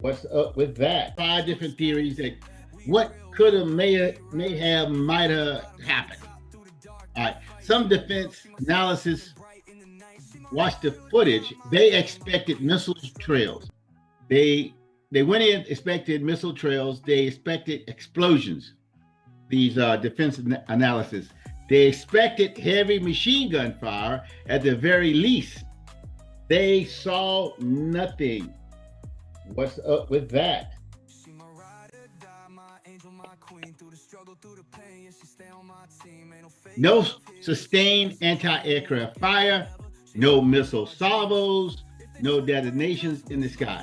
What's up with that? Five different theories that what could have, may have, might have happened. All right. Some defense analysis watched the footage. They expected missile trails. They they went in expected missile trails. They expected explosions. These defense analysis. They expected heavy machine gun fire at the very least. They saw nothing. What's up with that? No sustained anti-aircraft fire, no missile salvos, no detonations in the sky.